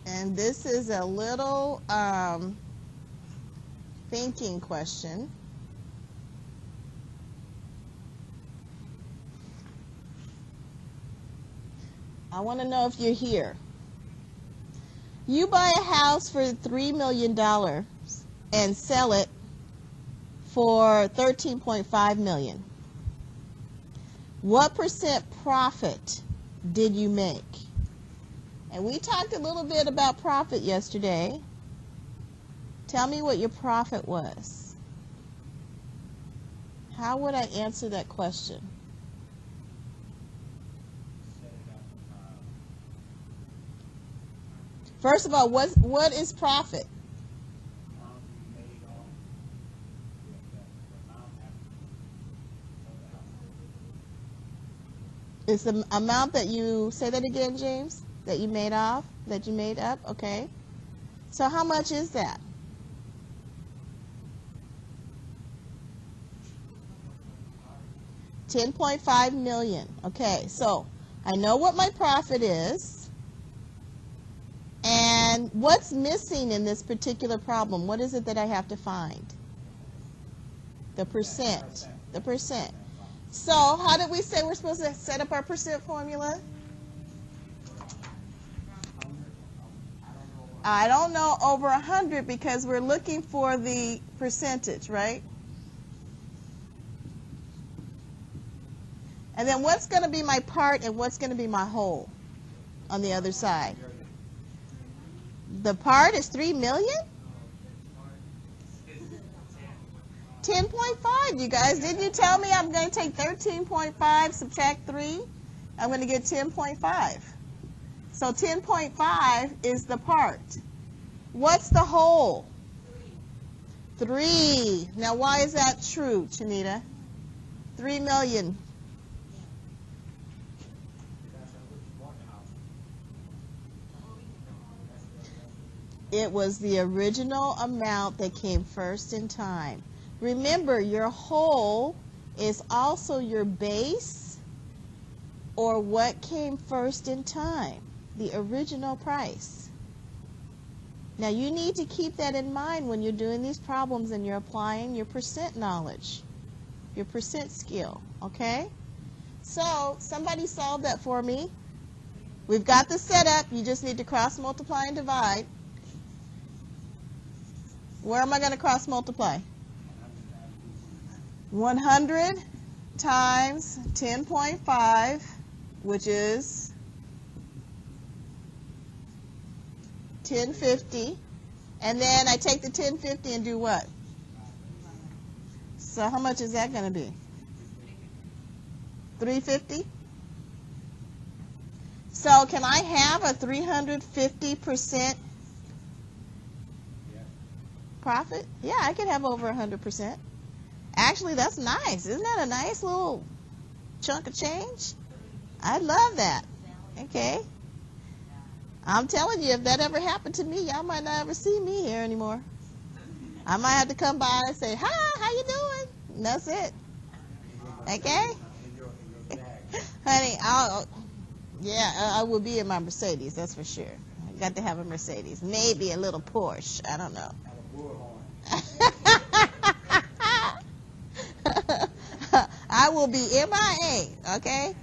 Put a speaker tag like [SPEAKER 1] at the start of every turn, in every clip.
[SPEAKER 1] And this is a little thinking question. I want to know if you're here. You buy a house for $3 million and sell it for $13.5 million. What percent profit did you make? And we talked a little bit about profit yesterday. Tell me what your profit was. How would I answer that question? First of all, what is profit? It's the amount that you, say that again, James, that you made off, that you made up, okay. So how much is that? $10.5 million. Okay, so I know what my profit is. And what's missing in this particular problem? What is it that I have to find? The percent. The percent. So how did we say we're supposed to set up our percent formula? I don't know over 100 because we're looking for the percentage, right? And then what's going to be my part and what's going to be my whole on the other side? The part is 3 million? 10.5, you guys. Didn't you tell me I'm going to take 13.5, subtract 3? I'm going to get 10.5. So 10.5 is the part. What's the whole? 3. Now why is that true, Chanita? 3 million. It was the original amount that came first in time. Remember, your whole is also your base or what came first in time, the original price. Now you need to keep that in mind when you're doing these problems and you're applying your percent knowledge, your percent skill, okay? So somebody solved that for me. We've got the setup. You just need to cross multiply and divide. Where am I going to cross multiply? 100 times 10.5, which is 1050. And then I take the 1050 and do what? So how much is that going to be? 350? So can I have a 350% profit? Yeah, I can have over 100%. Actually, that's nice. Isn't that a nice little chunk of change? I love that. Okay. I'm telling you, if that ever happened to me, y'all might not ever see me here anymore. I might have to come by and say, hi, how you doing? And that's it. Okay? Honey, I will be in my Mercedes, that's for sure. I got to have a Mercedes. Maybe a little Porsche. I don't know. I will be MIA, okay?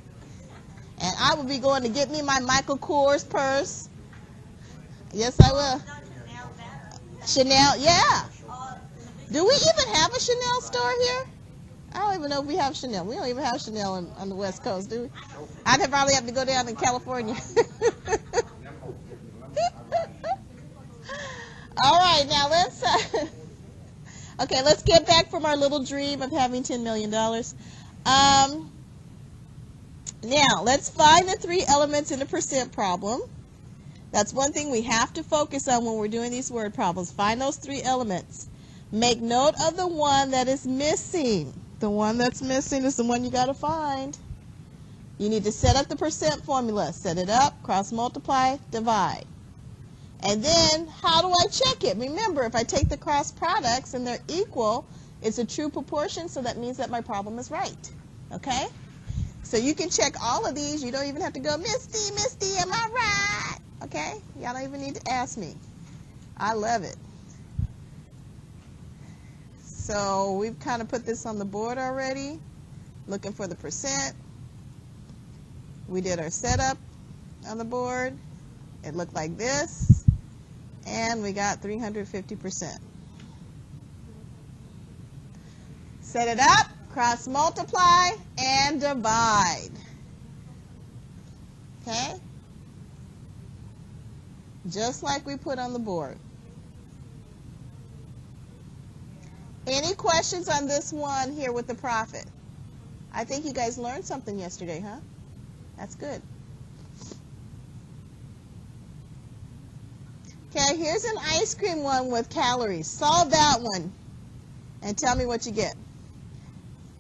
[SPEAKER 1] And I will be going to get me my Michael Kors purse. Yes, I will. Chanel, yeah. Do we even have a Chanel store here? I don't even know if we have Chanel. We don't even have Chanel on the West Coast, do we? I'd probably have to go down to California. All right, now let's get back from our little dream of having $10 million. Now, let's find the 3 elements in a percent problem. That's one thing we have to focus on when we're doing these word problems. Find those 3 elements. Make note of the one that is missing. The one that's missing is the one you got to find. You need to set up the percent formula. Set it up, cross multiply, divide. And then, how do I check it? Remember, if I take the cross products and they're equal, it's a true proportion, so that means that my problem is right. Okay? So you can check all of these. You don't even have to go, Misty, am I right? Okay? Y'all don't even need to ask me. I love it. So we've kind of put this on the board already. Looking for the percent. We did our setup on the board. It looked like this. And we got 350%. Set it up, cross multiply, and divide. Okay? Just like we put on the board. Any questions on this one here with the profit? I think you guys learned something yesterday, huh? That's good. Okay, here's an ice cream one with calories. Solve that one and tell me what you get.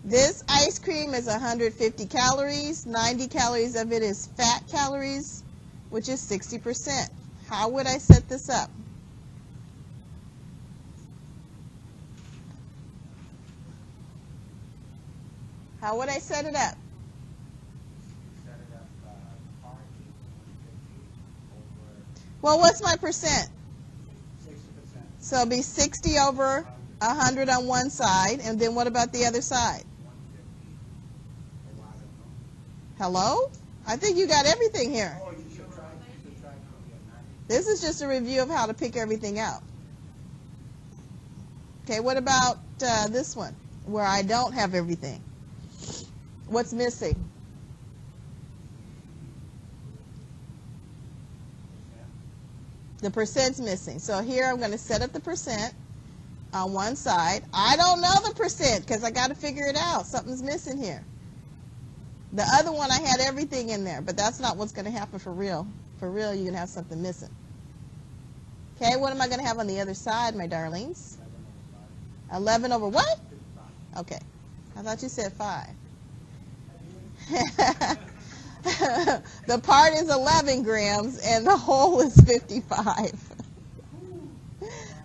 [SPEAKER 1] This ice cream is 150 calories. 90 calories of it is fat calories, which is 60%. How would I set this up? How would I set it up? Well, what's my percent?
[SPEAKER 2] 60%.
[SPEAKER 1] So it'll be 60 over 100 on one side, and then what about the other side?
[SPEAKER 2] 150.
[SPEAKER 1] Hello? I think you got everything here.
[SPEAKER 2] Oh, you should try to get 90.
[SPEAKER 1] This is just a review of how to pick everything out. Okay, what about this one, where I don't have everything? What's missing? The percent's missing. So here I'm going to set up the percent on one side. I don't know the percent because I got to figure it out. Something's missing here. The other one, I had everything in there, but that's not what's going to happen for real. For real, you're going to have something missing. Okay, what am I going to have on the other side, my darlings? 11 over what? Okay, I thought you said 5. The part is 11 grams and the whole is 55.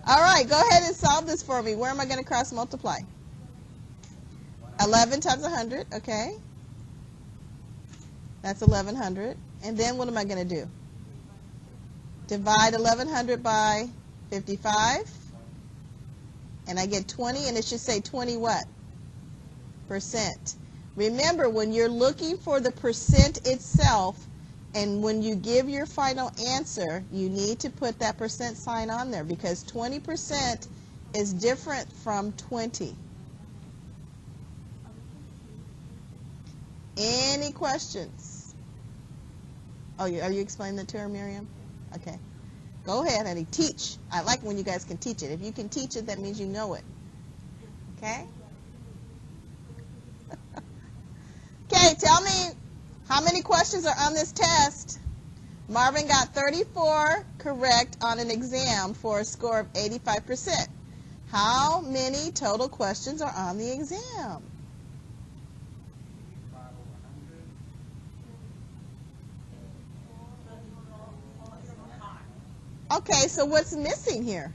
[SPEAKER 1] All right, go ahead and solve this for me. Where am I going to cross multiply? 11 times 100, okay. That's 1100. And then what am I going to do? Divide 1100 by 55. And I get 20, and it should say 20 what? Percent. Remember, when you're looking for the percent itself, and when you give your final answer, you need to put that percent sign on there because 20% is different from 20. Any questions? Oh, are you explaining that to her, Miriam? Okay. Go ahead, honey. Teach. I like when you guys can teach it. If you can teach it, that means you know it. Okay? Okay, tell me how many questions are on this test. Marvin got 34 correct on an exam for a score of 85%. How many total questions are on the exam?
[SPEAKER 2] 85 over 100.
[SPEAKER 1] Okay, so what's missing here?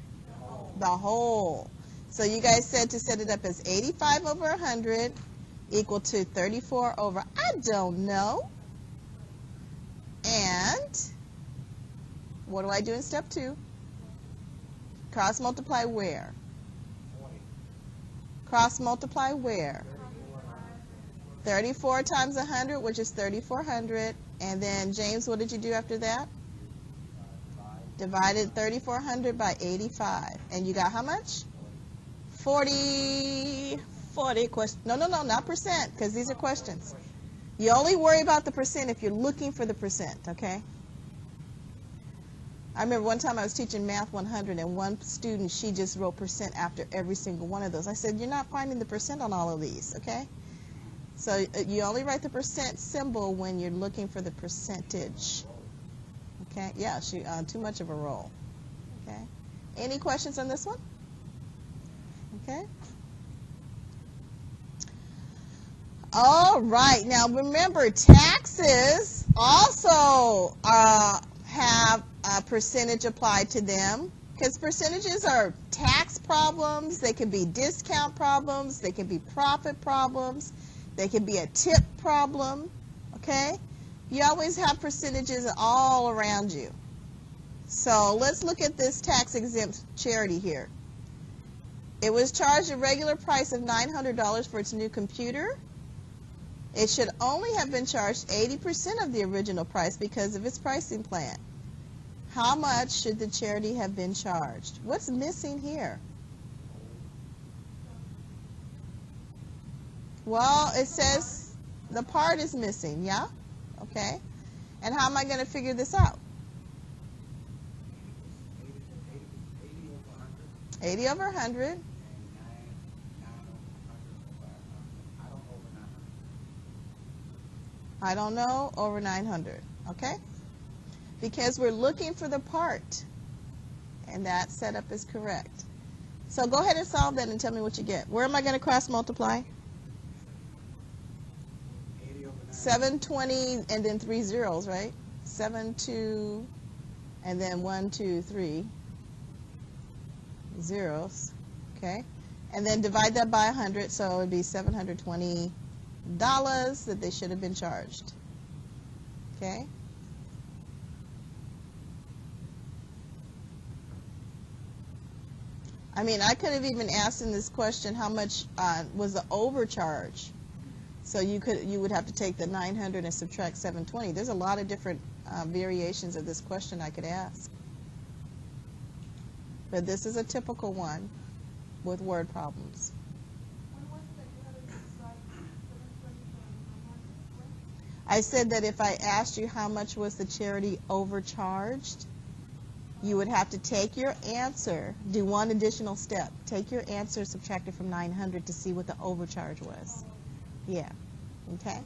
[SPEAKER 1] The whole. So you guys said to set it up as 85 over 100 equal to 34 over, I don't know. And what do I do in step 2? Cross multiply where?
[SPEAKER 2] 40.
[SPEAKER 1] Cross multiply where? 34 times 100, which is 3400. And then, James, what did you do after that? Divided 3400 by 85. And you got how much? 40 questions. No, not percent, because these are questions. You only worry about the percent if you're looking for the percent, okay? I remember one time I was teaching Math 100, and one student, she just wrote percent after every single one of those. I said, you're not finding the percent on all of these, okay? So you only write the percent symbol when you're looking for the percentage. Okay? Yeah, she too much of a roll. Okay? Any questions on this one? Okay? All right. Now remember, taxes also have a percentage applied to them because percentages are tax problems. They can be discount problems. They can be profit problems. They can be a tip problem. Okay? You always have percentages all around you. So let's look at this tax-exempt charity here. It was charged a regular price of $900 for its new computer. It should only have been charged 80% of the original price because of its pricing plan. How much should the charity have been charged? What's missing here? Well, it says the part is missing, yeah? Okay. And how am I going to figure this out? 80 over 100. I don't know, over 900. Okay? Because we're looking for the part. And that setup is correct. So go ahead and solve that and tell me what you get. Where am I going to cross multiply? 720 and then 3 zeros, right? 7, 2, and then 1, 2, 3 zeros. Okay? And then divide that by 100, so it would be $720 that they should have been charged. Okay? I mean, I could have even asked in this question how much was the overcharge. So you would have to take the 900 and subtract 720. There's a lot of different variations of this question I could ask. But this is a typical one with word problems. I said that if I asked you how much was the charity overcharged, you would have to take your answer, do one additional step. Take your answer, subtract it from 900 to see what the overcharge was. Yeah. Okay?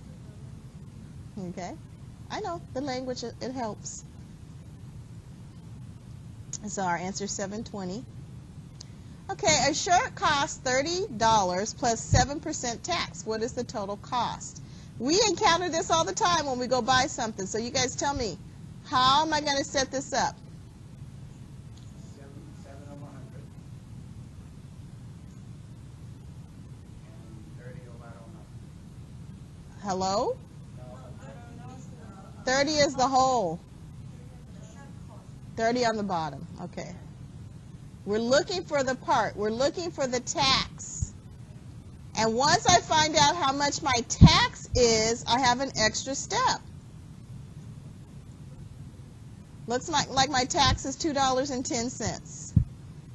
[SPEAKER 1] Okay? I know, the language, it helps. So our answer is 720. Okay, a shirt costs $30 plus 7% tax. What is the total cost? We encounter this all the time when we go buy something. So you guys tell me, how am I going to set this up?
[SPEAKER 2] 7 over 100. And 30 over, I don't know.
[SPEAKER 1] Hello?
[SPEAKER 2] No.
[SPEAKER 1] 30 is the whole. 30 on the bottom. Okay. We're looking for the part. We're looking for the tax. And once I find out how much my tax is, I have an extra step. Looks like my tax is $2.10.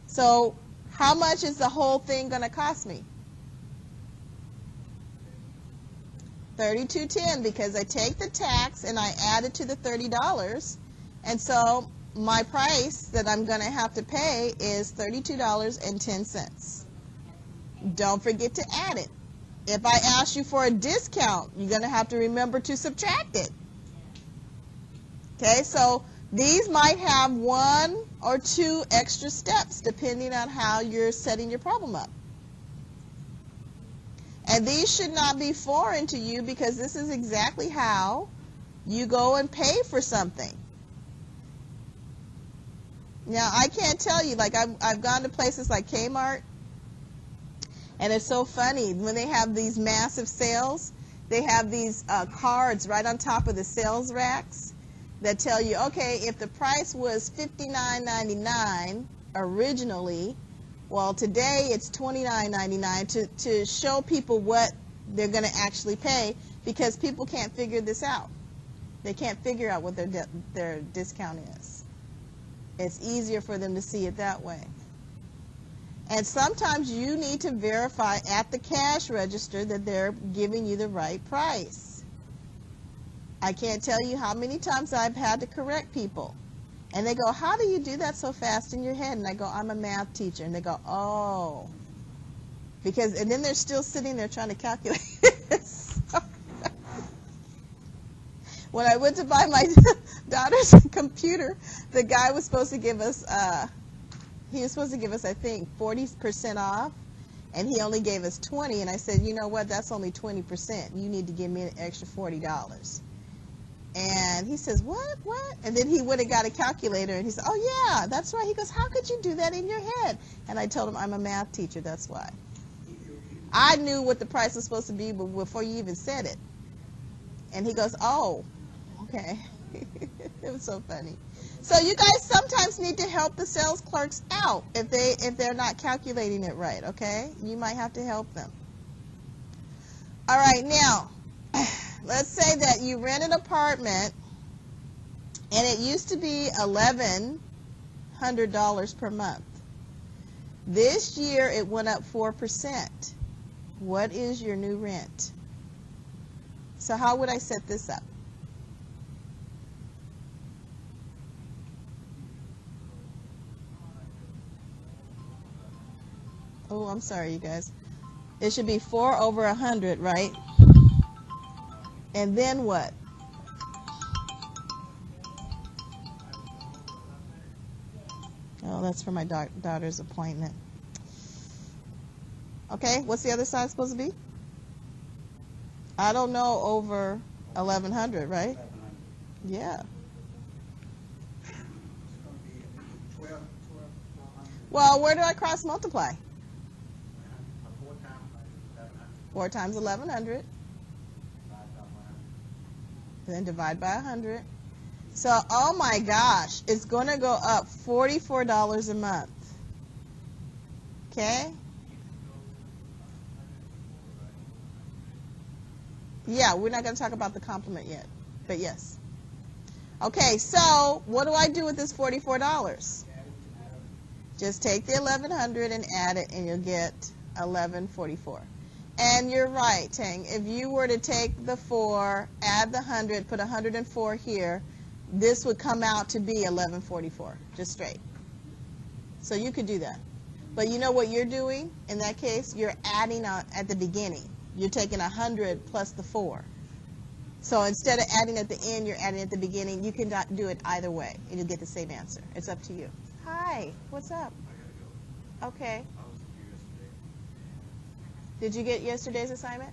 [SPEAKER 1] So how much is the whole thing going to cost me? $32.10, because I take the tax and I add it to the $30. And so my price that I'm going to have to pay is $32.10. Don't forget to add it. If I ask you for a discount, you're going to have to remember to subtract it. Okay, so these might have 1 or 2 extra steps depending on how you're setting your problem up. And these should not be foreign to you because this is exactly how you go and pay for something. Now, I can't tell you, like I've gone to places like Kmart, and it's so funny. When they have these massive sales, they have these cards right on top of the sales racks that tell you, okay, if the price was $59.99 originally, well, today it's $29.99 to show people what they're going to actually pay, because people can't figure this out. They can't figure out what their discount is. It's easier for them to see it that way. And sometimes you need to verify at the cash register that they're giving you the right price. I can't tell you how many times I've had to correct people. And they go, how do you do that so fast in your head? And I go, I'm a math teacher. And they go, oh. And then they're still sitting there trying to calculate this. When I went to buy my daughter's computer, the guy was supposed to give us, I think, 40% off, and he only gave us 20. And I said, you know what, that's only 20%. You need to give me an extra $40. And he says, what? And then he went and got a calculator, and he said, oh, yeah, that's right. He goes, how could you do that in your head? And I told him, I'm a math teacher, that's why. I knew what the price was supposed to be before you even said it. And he goes, oh, okay. It was so funny. So you guys sometimes need to help the sales clerks out if they're not calculating it right, okay? You might have to help them. All right, now, let's say that you rent an apartment and it used to be $1,100 per month. This year it went up 4%. What is your new rent? So how would I set this up? Oh, I'm sorry, you guys. It should be 4 over 100, right? And then what? Oh, that's for my daughter's appointment. Okay, what's the other side supposed to be? I don't know, over 1,100, right?
[SPEAKER 2] 1,100.
[SPEAKER 1] Yeah.
[SPEAKER 2] It's gonna be 1200.
[SPEAKER 1] Well, where do I cross multiply?
[SPEAKER 2] 4 times 1,100.
[SPEAKER 1] 4 times 1,100, then divide by 100. So, oh my gosh, it's going to go up $44 a month. Okay? Yeah, we're not going to talk about the complement yet, but yes. Okay, so what do I do with this $44? Just take the 1,100 and add it, and you'll get 1,144. And you're right, Tang. If you were to take the 4, add the 100, put 104 here, this would come out to be 1,144, just straight. So you could do that. But you know what you're doing in that case? You're adding at the beginning. You're taking 100 plus the 4. So instead of adding at the end, you're adding at the beginning. You can do it either way, and you'll get the same answer. It's up to you. Hi, what's up?
[SPEAKER 3] I gotta go.
[SPEAKER 1] Okay.
[SPEAKER 3] I was here yesterday.
[SPEAKER 1] Did you get yesterday's assignment?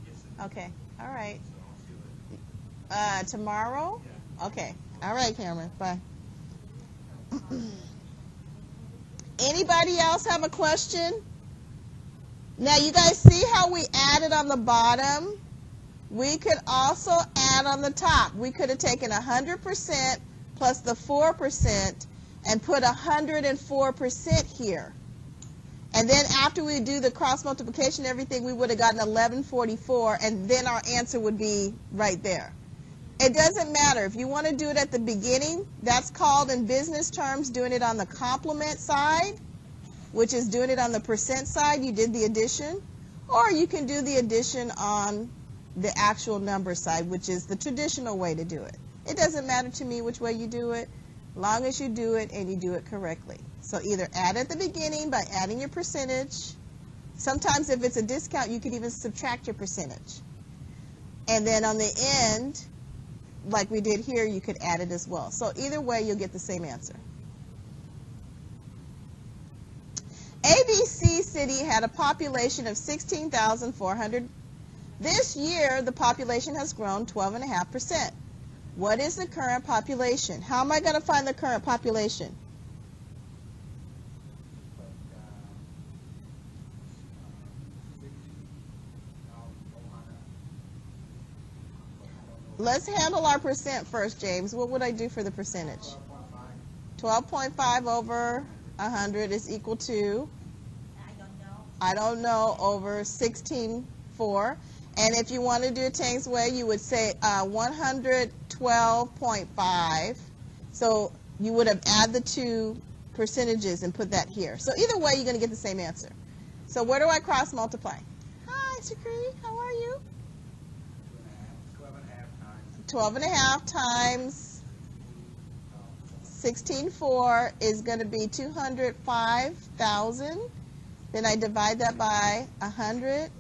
[SPEAKER 3] Yes, I did.
[SPEAKER 1] Okay. All right.
[SPEAKER 3] So I'll see you
[SPEAKER 1] Tomorrow?
[SPEAKER 3] later.
[SPEAKER 1] Okay. All right, Cameron. Bye. Anybody else have a question? Now, you guys see how we added on the bottom? We could also add on the top. We could have taken 100% plus the 4% and put 104% here. And then after we do the cross multiplication and everything, we would have gotten 1144, and then our answer would be right there. It doesn't matter. If you want to do it at the beginning, that's called in business terms doing it on the complement side, which is doing it on the percent side. You did the addition. Or you can do the addition on the actual number side, which is the traditional way to do it. It doesn't matter to me which way you do it, as long as you do it and you do it correctly. So either add at the beginning by adding your percentage. Sometimes if it's a discount, you could even subtract your percentage. And then on the end, like we did here, you could add it as well. So either way, you'll get the same answer. ABC City had a population of 16,400. This year, the population has grown 12.5%. What is the current population? How am I going to find the current population? Let's handle our percent first, James. What would I do for the percentage? 12.5 over 100 is equal to? I don't know, over 16.4. And if you want to do it Tang's way, you would say 112.5. So you would have added the two percentages and put that here. So either way, you're going to get the same answer. So where do I cross multiply? Hi, Shakri. How are you? 12.5 times 16.4 is going to be 205,000. Then I divide that by 100.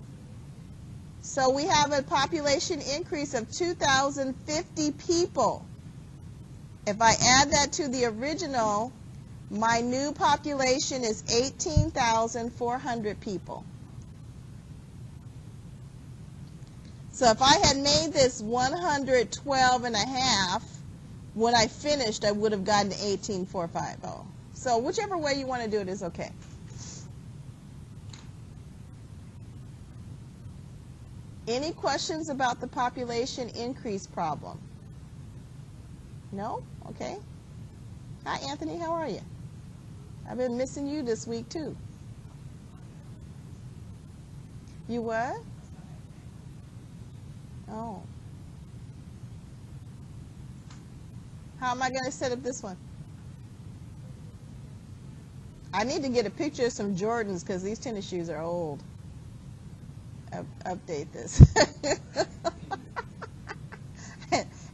[SPEAKER 1] So we have a population increase of 2,050 people. If I add that to the original, my new population is 18,400 people. So if I had made this 112.5, when I finished, I would have gotten 18,450. So whichever way you want to do it is okay. Any questions about the population increase problem? No? Okay. Hi, Anthony. How are you? I've been missing you this week, too. You what? Oh. How am I going to set up this one? I need to get a picture of some Jordans because these tennis shoes are old. Update this.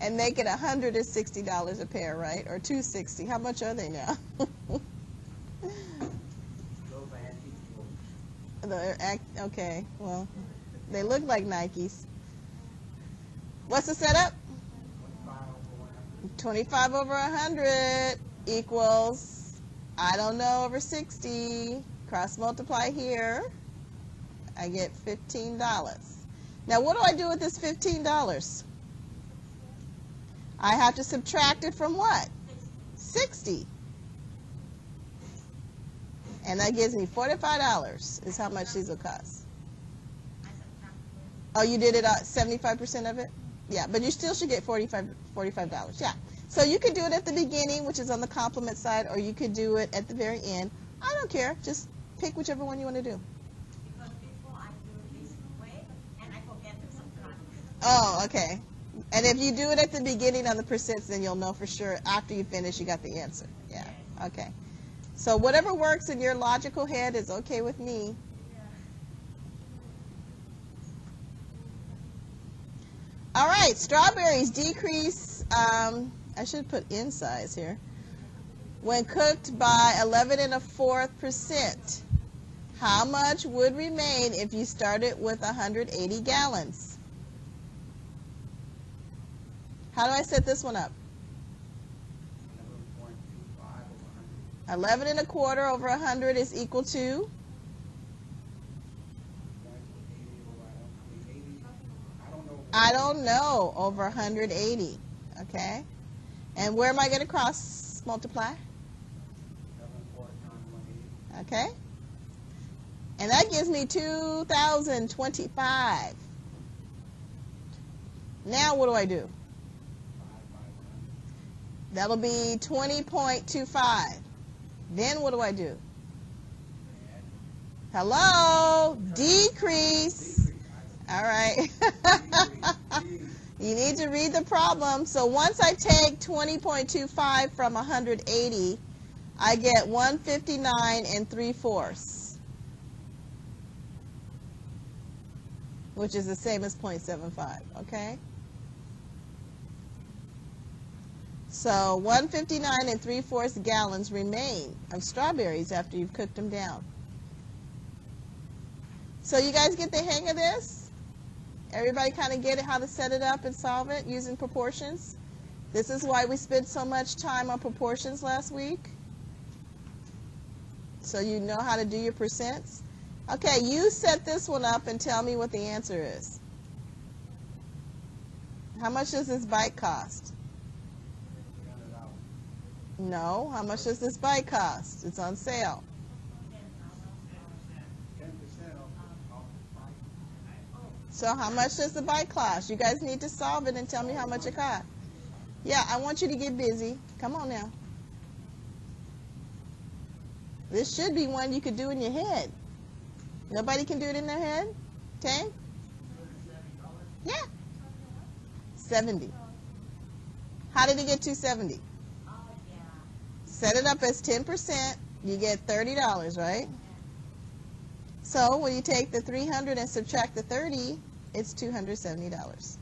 [SPEAKER 1] And make it $160 a pair, right? Or $260. How much are they now? Okay, well, they look like Nikes. What's the setup? 25 over 100 equals, I don't know, over 60. Cross multiply here. I get $15. Now, what do I do with this $15? I have to subtract it from what? 60. And that gives me $45 is how much these will cost. Oh, you did it 75% of it? Yeah, but you still should get $45. Yeah. So you could do it at the beginning, which is on the complement side, or you could do it at the very end. I don't care. Just pick whichever one you want to do.
[SPEAKER 4] Because before I do it this way, and I forget to subtract.
[SPEAKER 1] Oh, okay. And if you do it at the beginning on the percents, then you'll know for sure after you finish you got the answer. Yeah. Okay. So whatever works in your logical head is okay with me. All right, strawberries decrease, I should put in size here, when cooked by 11 1/4%. How much would remain if you started with 180 gallons? How do I set this one up? 11 1/4 over 100 is equal to? I don't know, over 180, okay? And where am I going to cross multiply? Okay? And that gives me 2,025. Now what do I do? That'll be 20.25. Then what do I do? Hello? Decrease. All right. You need to read the problem. So once I take 20.25 from 180, I get 159 3/4, which is the same as 0.75, okay? So 159 3/4 gallons remain of strawberries after you've cooked them down. So you guys get the hang of this? Everybody kind of get it, how to set it up and solve it using proportions? This is why we spent so much time on proportions last week. So you know how to do your percents. Okay, you set this one up and tell me what the answer is. How much does this bike cost? No, how much does this bike cost? It's on sale.
[SPEAKER 2] 10% off the price.
[SPEAKER 1] So how much does the bike cost? You guys need to solve it and tell me how much it costs. Yeah, I want you to get busy. Come on now. This should be one you could do in your head. Nobody can do it in their head? Okay? Yeah. 70. How did he get 270?
[SPEAKER 4] Oh, yeah.
[SPEAKER 1] Set it up as 10%. You get $30, right? So when you take the 300 and subtract the 30, it's $270.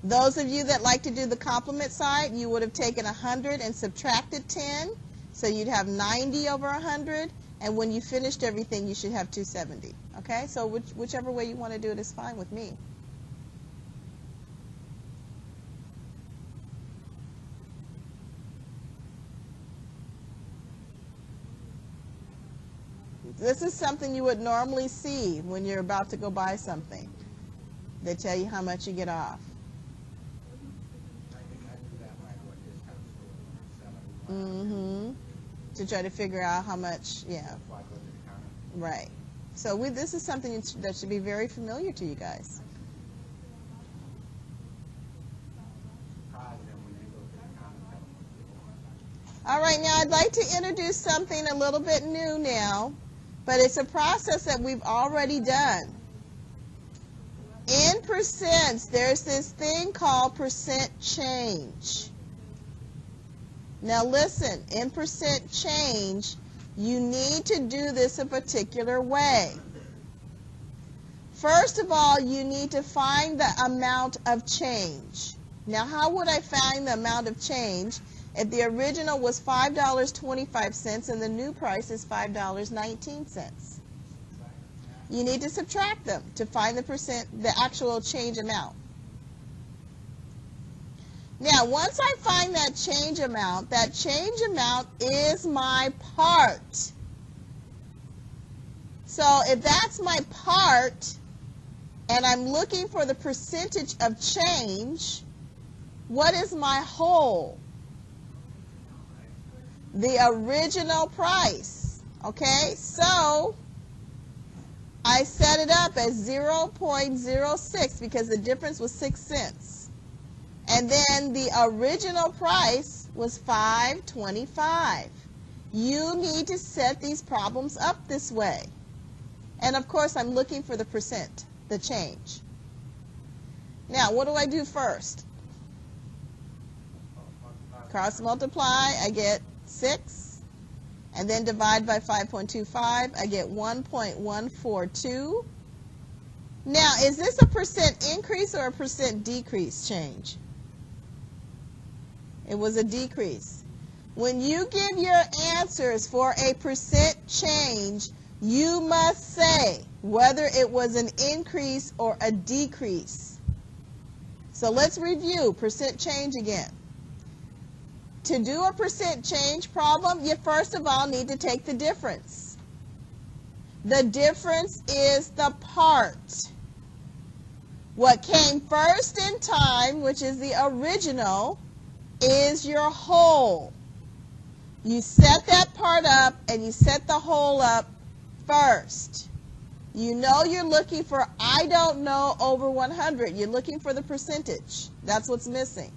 [SPEAKER 1] Those of you that like to do the complement side, you would have taken 100 and subtracted 10, so you'd have 90 over 100, and when you finished everything, you should have 270. Okay? So whichever way you want to do it is fine with me. This is something you would normally see when you're about to go buy something. They tell you how much you get off.
[SPEAKER 2] I think I do that right with discount store, 7.
[SPEAKER 1] To try to figure out how much, yeah,
[SPEAKER 2] That's why I go to the counter.
[SPEAKER 1] right. So this is something that should be very familiar to you guys.
[SPEAKER 2] Surprise them when they go to the
[SPEAKER 1] All right, now I'd like to introduce something a little bit new now, but it's a process that we've already done. In percents, there's this thing called percent change. Now listen, in percent change, you need to do this a particular way. First of all, you need to find the amount of change. Now, how would I find the amount of change if the original was $5.25 and the new price is $5.19? You need to subtract them to find the actual change amount. Now, once I find that change amount is my part. So if that's my part, and I'm looking for the percentage of change, what is my whole? The original price. Okay, so I set it up as 0.06 because the difference was 6 cents. And then the original price was $5.25. You need to set these problems up this way. And of course, I'm looking for the percent, the change. Now, what do I do first? Cross multiply, I get 6. And then divide by 5.25, I get 1.142. Now, is this a percent increase or a percent decrease change? It was a decrease. When you give your answers for a percent change, you must say whether it was an increase or a decrease. So let's review percent change again. To do a percent change problem, you first of all need to take the difference. The difference is the part. What came first in time, which is the original, is your whole. You set that part up and you set the whole up first. You know you're looking for I don't know over 100. You're looking for the percentage. That's what's missing.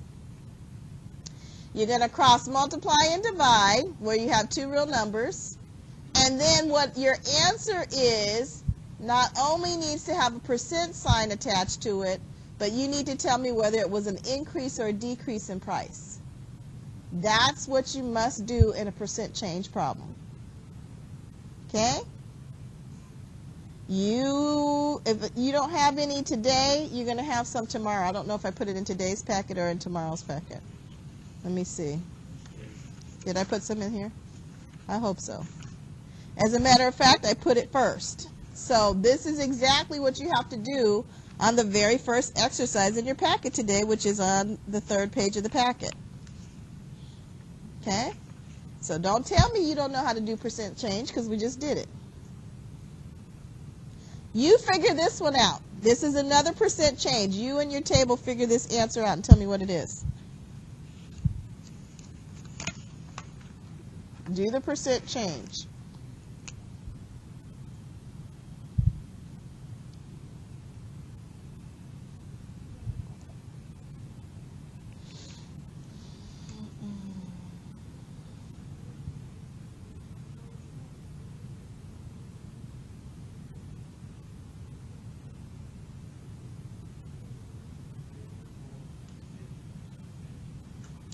[SPEAKER 1] You're going to cross multiply and divide where you have two real numbers. And then what your answer is not only needs to have a percent sign attached to it, but you need to tell me whether it was an increase or a decrease in price. That's what you must do in a percent change problem. Okay? If you don't have any today, you're going to have some tomorrow. I don't know if I put it in today's packet or in tomorrow's packet. Let me see. Did I put some in here? I hope so. As a matter of fact, I put it first. So this is exactly what you have to do on the very first exercise in your packet today, which is on the 3rd page of the packet. Okay? So don't tell me you don't know how to do percent change because we just did it. You figure this one out. This is another percent change. You and your table figure this answer out and tell me what it is. Do the percent change.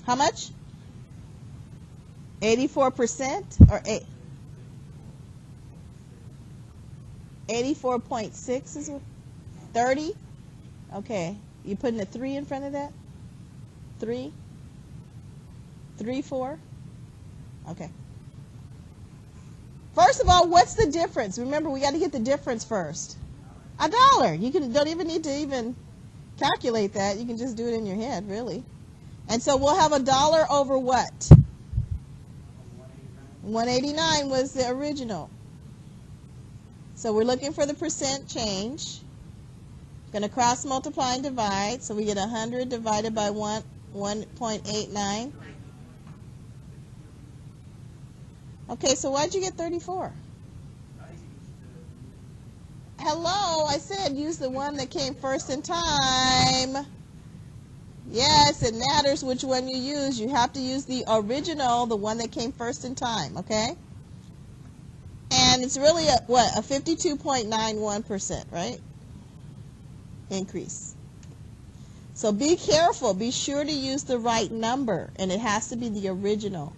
[SPEAKER 1] How much? 84% or 84.6 is 30? Okay. You putting a 3 in front of that? 3? 3, 4? Okay. First of all, what's the difference? Remember, we got to get the difference first. $1. You don't even need to even calculate that. You can just do it in your head, really. And so we'll have $1 over what? 189 was the original. So we're looking for the percent change. Going to cross multiply and divide. So we get 100 divided by 1.89. Okay, so why'd you get 34? Hello, I said use the one that came first in time. Yes, it matters which one you use. You have to use the original, the one that came first in time, okay? And it's really a 52.91%, right? Increase. So be careful. Be sure to use the right number, and it has to be the original.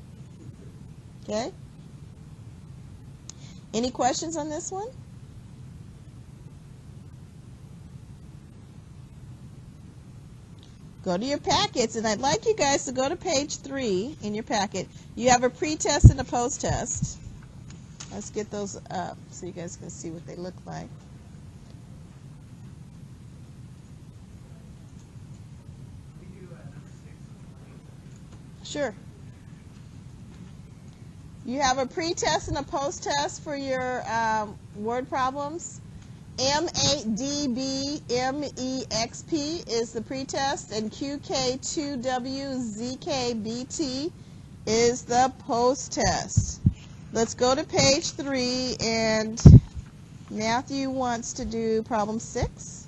[SPEAKER 1] Okay? Any questions on this one? Go to your packets, and I'd like you guys to go to page 3 in your packet. You have a pre-test and a post-test. Let's get those up so you guys can see what they look like. Sure. You have a pre-test and a post-test for your word problems. M8DBMEXP is the pretest, and QK2WZKBT is the post-test. Let's go to page 3, and Matthew wants to do problem 6.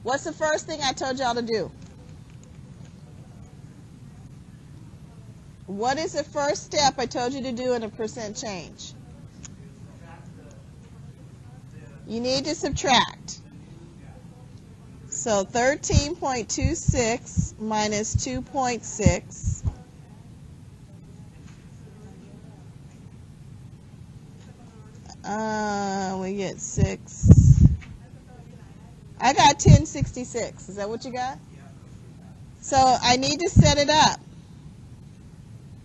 [SPEAKER 1] What's the first thing I told y'all to do? What is the first step I told you to do in a percent change? You need to subtract. So 13.26 minus 2.6. We get 6. I got 1066. Is that what you got? So I need to set it up.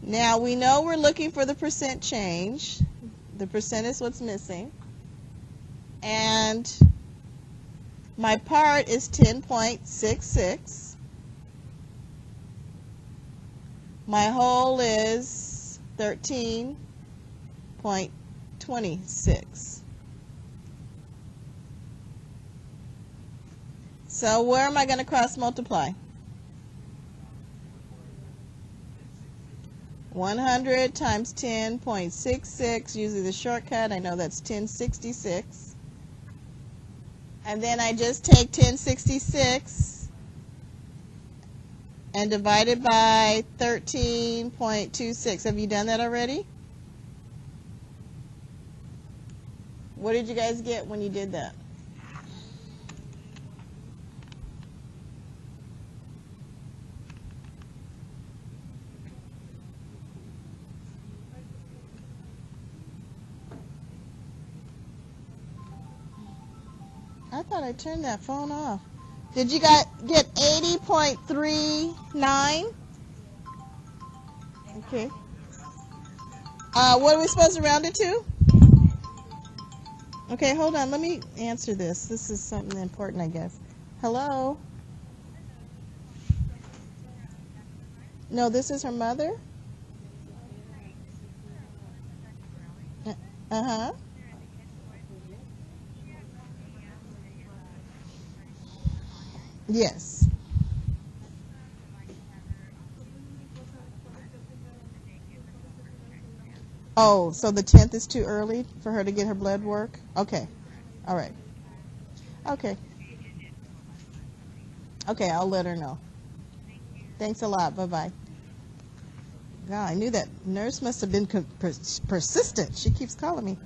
[SPEAKER 1] Now we know we're looking for the percent change. The percent is what's missing. And my part is 10.66. My whole is 13.26. So where am I going to cross multiply? 100 times 10.66, using the shortcut. I know that's 1066. And then I just take 1066 and divide it by 13.26. Have you done that already? What did you guys get when you did that? I thought I turned that phone off. Did you guys get 80.39? Okay. What are we supposed to round it to? Okay, hold on. Let me answer this. This is something important, I guess. Hello? No, this is her mother? Uh-huh. Yes. Oh, so the 10th is too early for her to get her blood work? Okay. All right. Okay. Okay, I'll let her know. Thanks a lot. Bye-bye. God, I knew that nurse must have been persistent. She keeps calling me.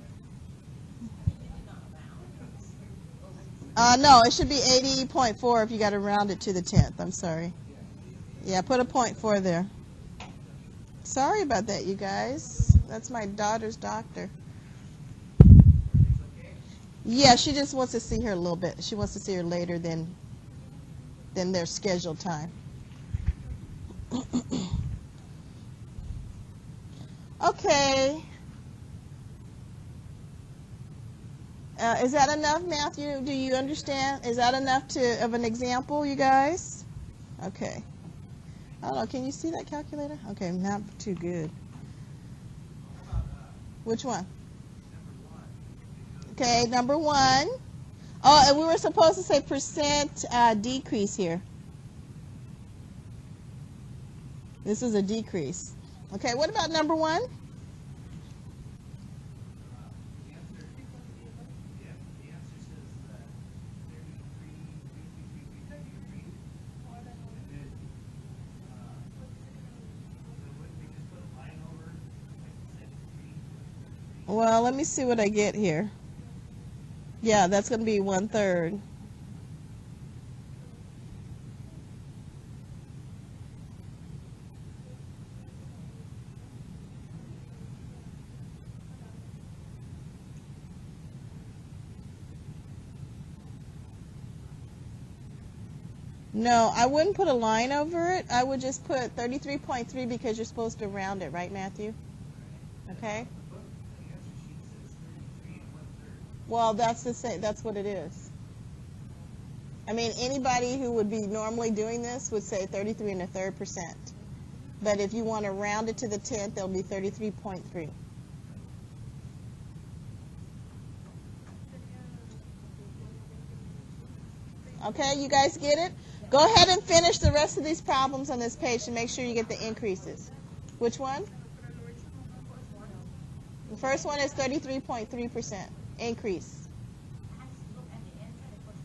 [SPEAKER 1] No, it should be 80.4 if you got to round it to the 10th. I'm sorry. Yeah, put a 0.4 there. Sorry about that, you guys. That's my daughter's doctor. Yeah, she just wants to see her a little bit. She wants to see her later than their scheduled time. Okay. Is that enough, Matthew? Do you understand? Is that enough of an example, you guys? Okay. I don't know. Can you see that calculator? Okay, not too good. Which one? Okay, number 1. Oh, and we were supposed to say percent decrease here. This is a decrease. Okay, what about number 1? Well, let me see what I get here. Yeah, that's going to be 1/3. No, I wouldn't put a line over it. I would just put 33.3 because you're supposed to round it, right, Matthew? Okay.
[SPEAKER 3] The book, the answer sheet says 33 1/3.
[SPEAKER 1] Well, that's the same. That's what it is. I mean, anybody who would be normally doing this would say 33 1/3%. But if you want to round it to the 10th, it'll be 33.3. Okay, you guys get it? Go ahead and finish the rest of these problems on this page to make sure you get the increases. Which one? The first one is 33.3% increase.
[SPEAKER 4] I have to look at the answer, it was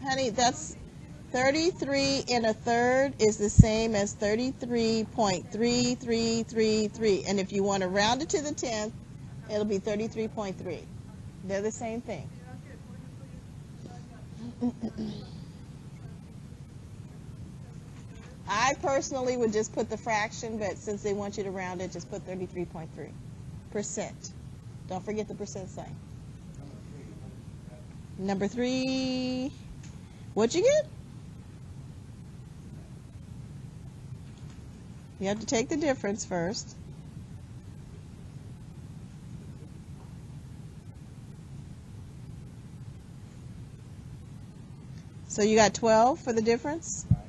[SPEAKER 4] 33.14.
[SPEAKER 1] Honey, that's 33 1/3 is the same as 33.3333. And if you want to round it to the 10th, it'll be 33.3. They're the same thing. I personally would just put the fraction, but since they want you to round it, just put 33.3%. Don't forget the percent sign. Number 3, what'd you get? You have to take the difference first. So you got 12 for the difference?
[SPEAKER 2] Right.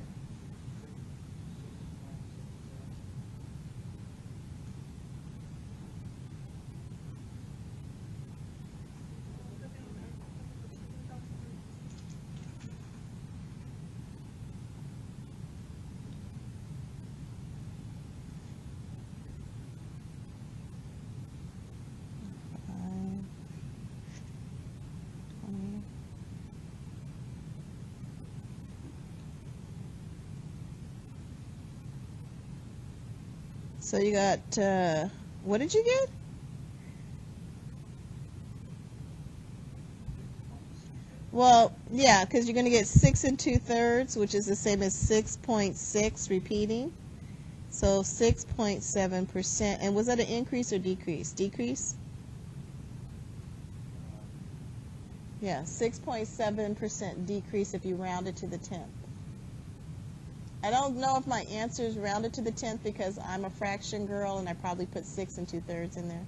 [SPEAKER 1] So you got, what did you get? Well, yeah, because you're going to get 6 2/3, which is the same as 6.6 repeating. So 6.7%. And was that an increase or decrease? Decrease? Yeah, 6.7% decrease if you round it to the 10th. I don't know if my answer is rounded to the 10th because I'm a fraction girl and I probably put 6 2/3 in there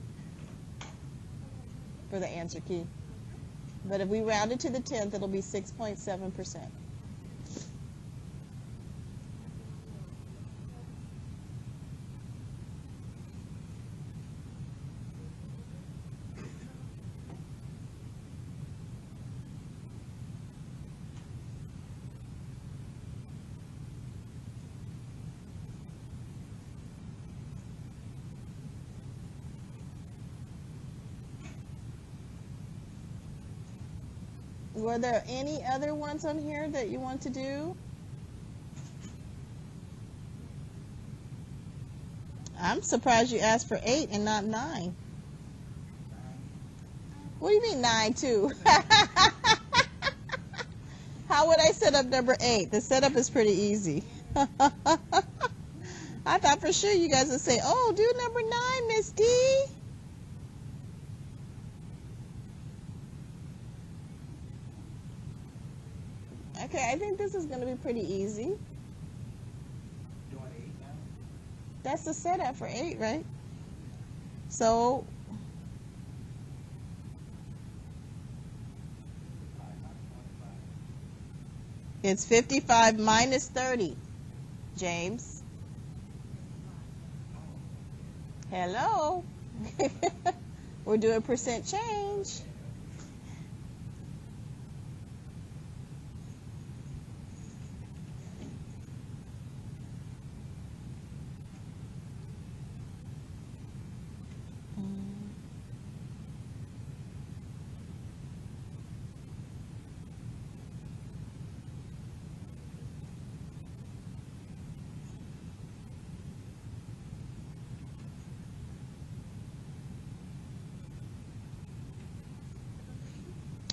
[SPEAKER 1] for the answer key. But if we round it to the 10th, it'll be 6.7%. Were there any other ones on here that you want to do? I'm surprised you asked for 8 and not 9. What do you mean 9 too? How would I set up number 8? The setup is pretty easy. I thought for sure you guys would say, oh, do number 9, Miss D. Okay, I think this is going to be pretty easy.
[SPEAKER 2] You want 8 now?
[SPEAKER 1] That's the setup for 8, right? So, it's 55 minus 30, James. Hello. We're doing percent change.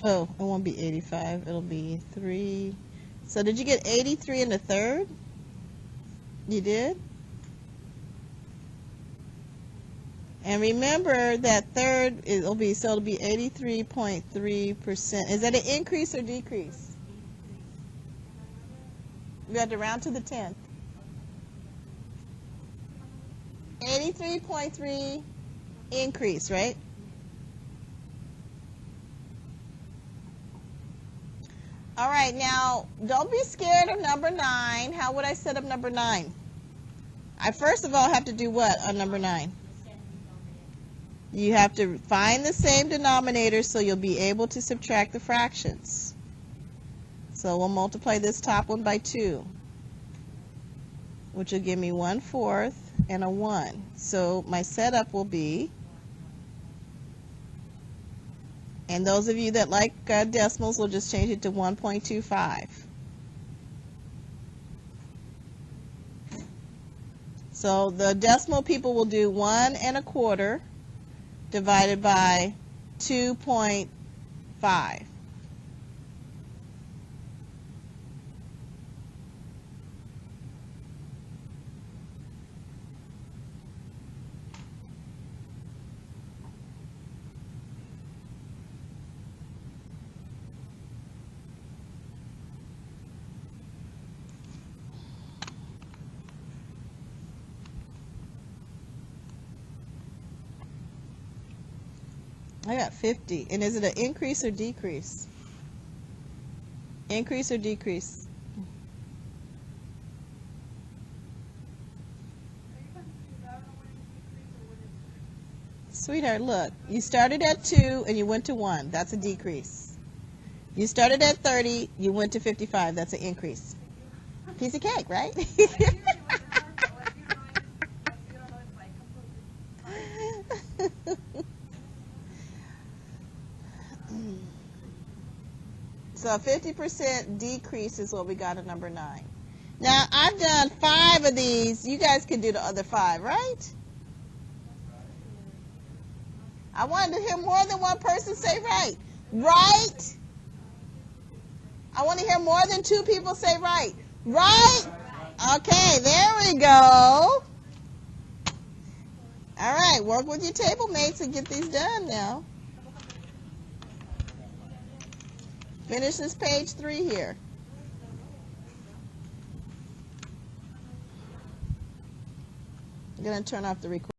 [SPEAKER 1] Oh, it won't be 85. It'll be 3. So did you get 83 in the third? You did? And remember that third, it'll be 83.3%. Is that an increase or decrease? We have to round to the 10th. 83.3 increase, right? All right, now don't be scared of number 9. How would I set up number 9? I first of all have to do what on number 9? You have to find the same denominator so you'll be able to subtract the fractions. So we'll multiply this top one by 2, which will give me 1/4 and a 1. So my setup will be, and those of you that like decimals will just change it to 1.25. So the decimal people will do 1 1/4 divided by 2.5. I got 50. And is it an increase or decrease? Increase or decrease? Sweetheart, look. You started at 2 and you went to 1. That's a decrease. You started at 30. You went to 55. That's an increase. Piece of cake, right? So 50% decrease is what we got at number 9. Now, I've done 5 of these. You guys can do the other 5, right? I wanted to hear more than one person say right. Right? I want to hear more than 2 people say right. Right? Okay, there we go. All right, work with your table mates and get these done now. Finish this page 3 here. I'm going to turn off the recording.